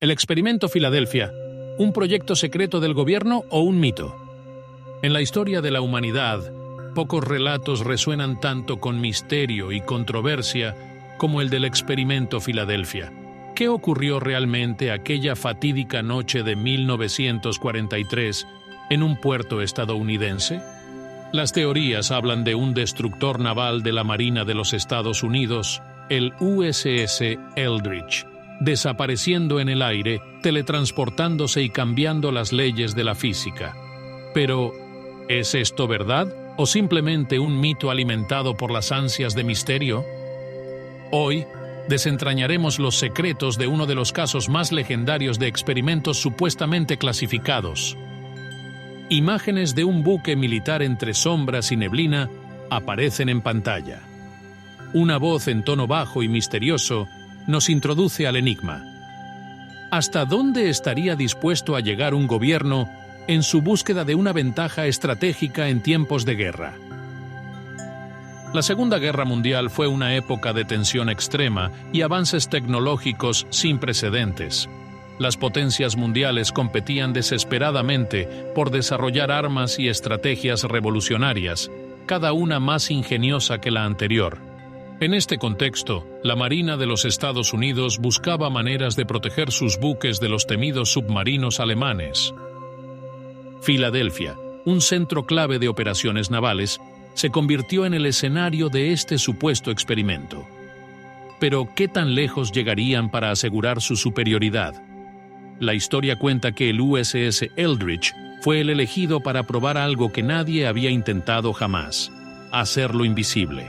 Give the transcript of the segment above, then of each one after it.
El experimento Filadelfia, ¿un proyecto secreto del gobierno o un mito? En la historia de la humanidad, pocos relatos resuenan tanto con misterio y controversia como el del experimento Filadelfia. ¿Qué ocurrió realmente aquella fatídica noche de 1943 en un puerto estadounidense? Las teorías hablan de un destructor naval de la Marina de los Estados Unidos, el USS Eldridge, desapareciendo en el aire, teletransportándose y cambiando las leyes de la física. Pero, ¿es esto verdad o simplemente un mito alimentado por las ansias de misterio? Hoy, desentrañaremos los secretos de uno de los casos más legendarios de experimentos supuestamente clasificados. Imágenes de un buque militar entre sombras y neblina aparecen en pantalla. Una voz en tono bajo y misterioso nos introduce al enigma. ¿Hasta dónde estaría dispuesto a llegar un gobierno en su búsqueda de una ventaja estratégica en tiempos de guerra? La Segunda Guerra Mundial fue una época de tensión extrema y avances tecnológicos sin precedentes. Las potencias mundiales competían desesperadamente por desarrollar armas y estrategias revolucionarias, cada una más ingeniosa que la anterior. En este contexto, la Marina de los Estados Unidos buscaba maneras de proteger sus buques de los temidos submarinos alemanes. Filadelfia, un centro clave de operaciones navales, se convirtió en el escenario de este supuesto experimento. Pero, ¿qué tan lejos llegarían para asegurar su superioridad? La historia cuenta que el USS Eldridge fue el elegido para probar algo que nadie había intentado jamás: hacerlo invisible.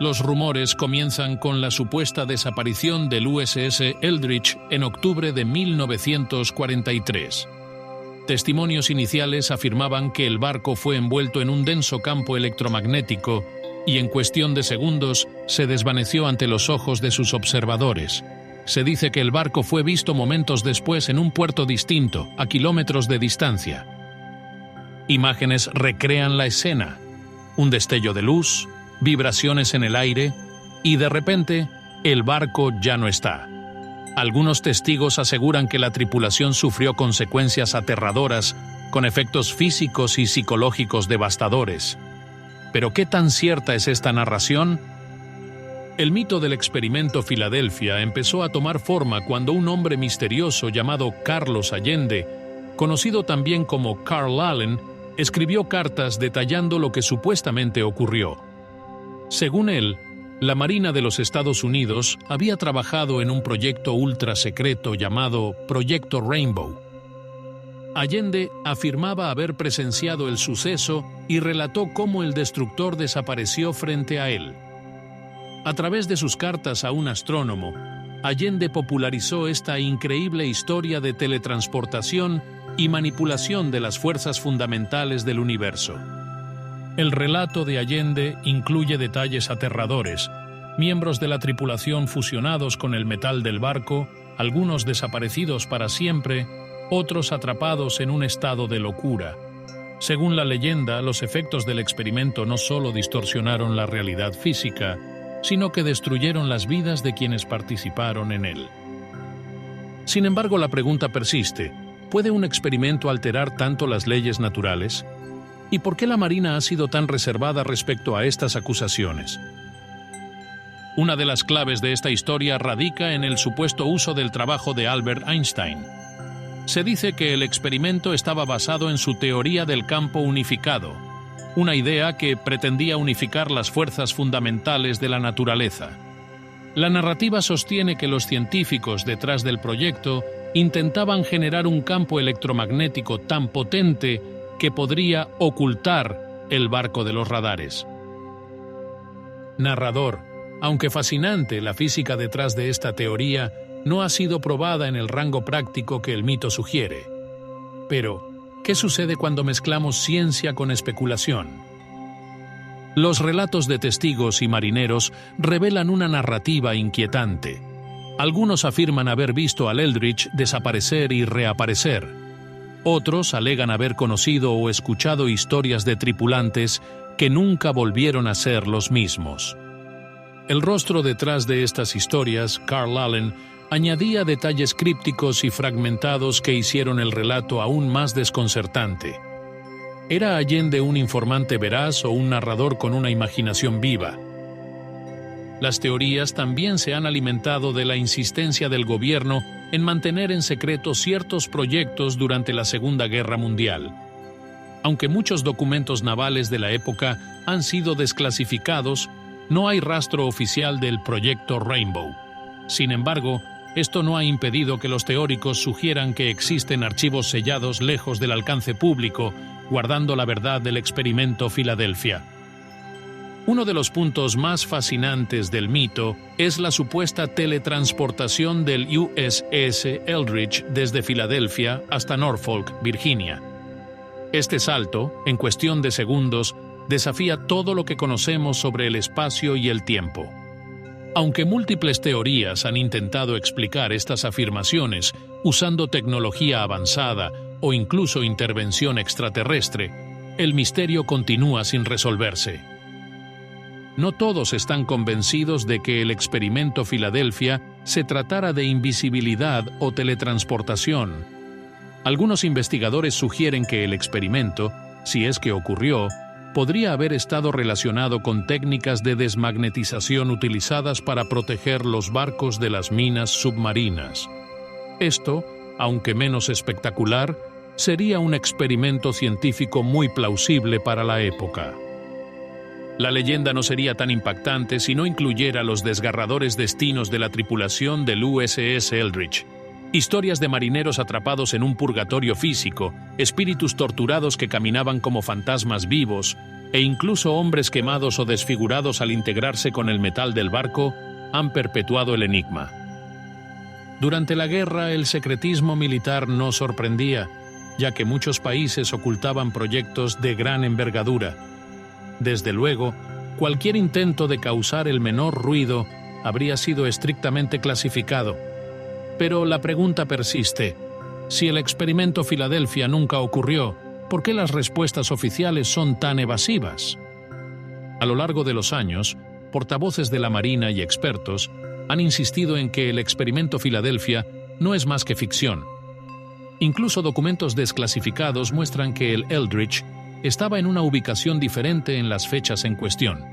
Los rumores comienzan con la supuesta desaparición del USS Eldridge en octubre de 1943. Testimonios iniciales afirmaban que el barco fue envuelto en un denso campo electromagnético y en cuestión de segundos se desvaneció ante los ojos de sus observadores. Se dice que el barco fue visto momentos después en un puerto distinto, a kilómetros de distancia. Imágenes recrean la escena: un destello de luz, vibraciones en el aire y de repente el barco ya no está. Algunos testigos aseguran que la tripulación sufrió consecuencias aterradoras, con efectos físicos y psicológicos devastadores. ¿Pero qué tan cierta es esta narración? El mito del experimento Filadelfia empezó a tomar forma cuando un hombre misterioso llamado Carlos Allende, conocido también como Carl Allen, escribió cartas detallando lo que supuestamente ocurrió. Según él, la Marina de los Estados Unidos había trabajado en un proyecto ultra secreto llamado Proyecto Rainbow. Allende afirmaba haber presenciado el suceso y relató cómo el destructor desapareció frente a él. A través de sus cartas a un astrónomo, Allende popularizó esta increíble historia de teletransportación y manipulación de las fuerzas fundamentales del universo. El relato de Allende incluye detalles aterradores: miembros de la tripulación fusionados con el metal del barco, algunos desaparecidos para siempre, otros atrapados en un estado de locura. Según la leyenda, los efectos del experimento no solo distorsionaron la realidad física, sino que destruyeron las vidas de quienes participaron en él. Sin embargo, la pregunta persiste: ¿puede un experimento alterar tanto las leyes naturales? ¿Y por qué la Marina ha sido tan reservada respecto a estas acusaciones? Una de las claves de esta historia radica en el supuesto uso del trabajo de Albert Einstein. Se dice que el experimento estaba basado en su teoría del campo unificado, una idea que pretendía unificar las fuerzas fundamentales de la naturaleza. La narrativa sostiene que los científicos detrás del proyecto intentaban generar un campo electromagnético tan potente que podría ocultar el barco de los radares. Narrador: aunque fascinante, la física detrás de esta teoría no ha sido probada en el rango práctico que el mito sugiere. Pero, ¿qué sucede cuando mezclamos ciencia con especulación? Los relatos de testigos y marineros revelan una narrativa inquietante. Algunos afirman haber visto al Eldridge desaparecer y reaparecer. Otros alegan haber conocido o escuchado historias de tripulantes que nunca volvieron a ser los mismos. El rostro detrás de estas historias, Carl Allen, añadía detalles crípticos y fragmentados que hicieron el relato aún más desconcertante. ¿Era Allende un informante veraz o un narrador con una imaginación viva? Las teorías también se han alimentado de la insistencia del gobierno en mantener en secreto ciertos proyectos durante la Segunda Guerra Mundial. Aunque muchos documentos navales de la época han sido desclasificados, no hay rastro oficial del proyecto Rainbow. Sin embargo, esto no ha impedido que los teóricos sugieran que existen archivos sellados lejos del alcance público, guardando la verdad del experimento Filadelfia. Uno de los puntos más fascinantes del mito es la supuesta teletransportación del USS Eldridge desde Filadelfia hasta Norfolk, Virginia. Este salto, en cuestión de segundos, desafía todo lo que conocemos sobre el espacio y el tiempo. Aunque múltiples teorías han intentado explicar estas afirmaciones usando tecnología avanzada o incluso intervención extraterrestre, el misterio continúa sin resolverse. No todos están convencidos de que el experimento Filadelfia se tratara de invisibilidad o teletransportación. Algunos investigadores sugieren que el experimento, si es que ocurrió, podría haber estado relacionado con técnicas de desmagnetización utilizadas para proteger los barcos de las minas submarinas. Esto, aunque menos espectacular, sería un experimento científico muy plausible para la época. La leyenda no sería tan impactante si no incluyera los desgarradores destinos de la tripulación del USS Eldridge. Historias de marineros atrapados en un purgatorio físico, espíritus torturados que caminaban como fantasmas vivos, e incluso hombres quemados o desfigurados al integrarse con el metal del barco, han perpetuado el enigma. Durante la guerra, el secretismo militar no sorprendía, ya que muchos países ocultaban proyectos de gran envergadura. Desde luego, cualquier intento de causar el menor ruido habría sido estrictamente clasificado. Pero la pregunta persiste: si el experimento Filadelfia nunca ocurrió, ¿por qué las respuestas oficiales son tan evasivas? A lo largo de los años, portavoces de la Marina y expertos han insistido en que el experimento Filadelfia no es más que ficción. Incluso documentos desclasificados muestran que el Eldridge estaba en una ubicación diferente en las fechas en cuestión.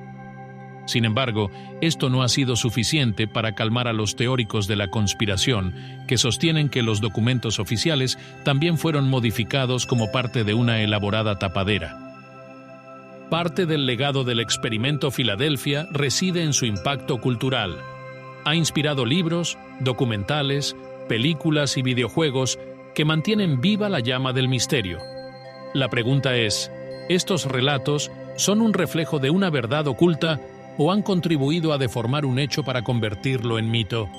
Sin embargo, esto no ha sido suficiente para calmar a los teóricos de la conspiración, que sostienen que los documentos oficiales también fueron modificados como parte de una elaborada tapadera. Parte del legado del experimento Filadelfia reside en su impacto cultural. Ha inspirado libros, documentales, películas y videojuegos que mantienen viva la llama del misterio. La pregunta es: ¿estos relatos son un reflejo de una verdad oculta o han contribuido a deformar un hecho para convertirlo en mito?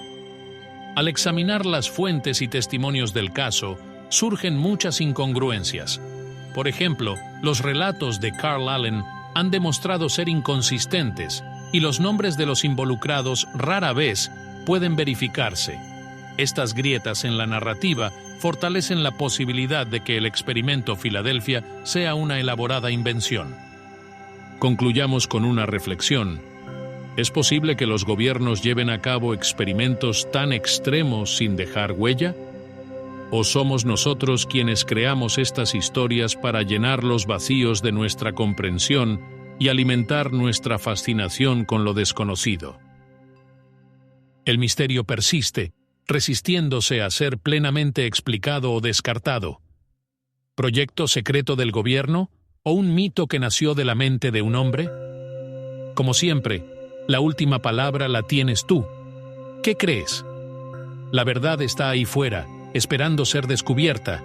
Al examinar las fuentes y testimonios del caso, surgen muchas incongruencias. Por ejemplo, los relatos de Carl Allen han demostrado ser inconsistentes y los nombres de los involucrados rara vez pueden verificarse. Estas grietas en la narrativa fortalecen la posibilidad de que el experimento Filadelfia sea una elaborada invención. Concluyamos con una reflexión. ¿Es posible que los gobiernos lleven a cabo experimentos tan extremos sin dejar huella? ¿O somos nosotros quienes creamos estas historias para llenar los vacíos de nuestra comprensión y alimentar nuestra fascinación con lo desconocido? El misterio persiste, resistiéndose a ser plenamente explicado o descartado. ¿Proyecto secreto del gobierno o un mito que nació de la mente de un hombre? Como siempre, la última palabra la tienes tú. ¿Qué crees? La verdad está ahí fuera, esperando ser descubierta,